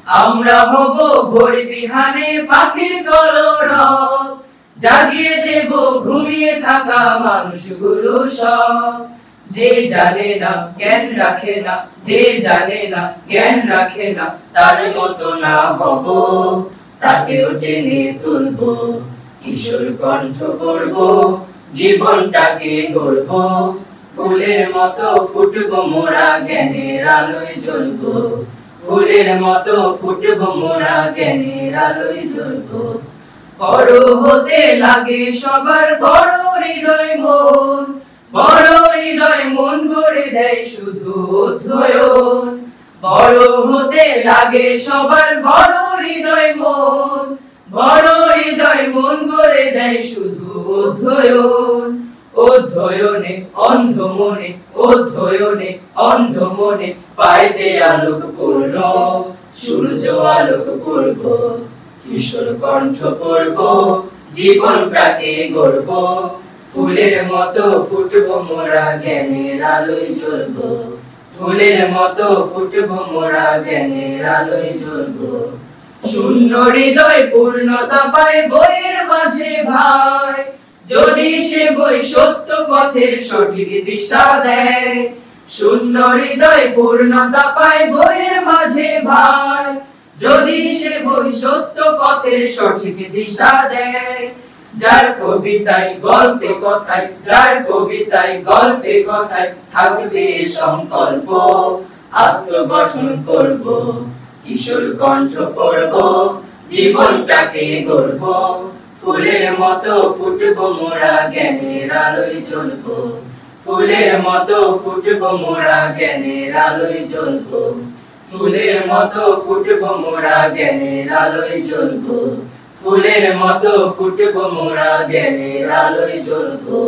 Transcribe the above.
আমরা হব ভোর বিহানে পাখির কলরব, জাগিয়ে দেব ঘুমিয়ে থাকা মানুষগুলো সব। যে জানে না জ্ঞান রাখে না, যে জানে না জ্ঞান রাখে না, তার মতো না হব, তাকেও টেনে তুলবো। কিশোর কণ্ঠ করব, জীবনটাকে গড়ব, ফুলের মতো ফুটবো মোরা, জ্ঞানের আলোয় জ্বলবো। ফুলের মতো ফুটবো মোরা, জ্ঞানের আলোয় জ্বলবো। বড় হতে লাগে সবার বড় হৃদয় মন, বড় হৃদয় মন গড়ে দেয় শুধু অধ্যয়ন। বড় হতে লাগে সবার বড় হৃদয় মন, বড় হৃদয় মন গড়ে দেয় শুধু অধ্যয়ন। অধ্যয়নে অন্ধ মনে, অধ্যয়নে অন্ধ মনে, পায় যে আলোক পূর্ণ, সূর্য আলোক পূর্ব। কিশোর কণ্ঠ পড়ব, জীবনটাকে গড়ব, ফুলের মতো ফুটবো মোরা, জ্ঞানের আলোয় জ্বলবো। ফুলের মতো ফুটবো মোরা, জ্ঞানের আলোয় জ্বলবো। শূন্য হৃদয় পূর্ণতা পায় বইয়ের মাঝে ভাই, যদি সে বই সত্য পথের সঠিক দিশা দেয়। শূন্য হৃদয় পূর্ণতা পায় বইয়ের মাঝে ভাই, যদি সে বই সত্য পথের সঠিক দিশা দেয়। যার কবিতায় গল্পে কথায়, যার কবিতায় গল্পে কথায় থাকবে সংকল্প, আত্মগঠন করব। কিশোর কণ্ঠ পড়ব, জীবনটাকে গড়ব, ফুলের মতো ফুটবো মোরা, জ্ঞানের আলোয় জ্বলবো। ফুলের মতো ফুটবো মোরা, জ্ঞানের আলোয় জ্বলবো। ফুলের মতো ফুটবো মোরা, জ্ঞানের আলোয় জ্বলবো। ফুলের মতো ফুটবো মোরা, জ্ঞানের আলোয় জ্বলবো।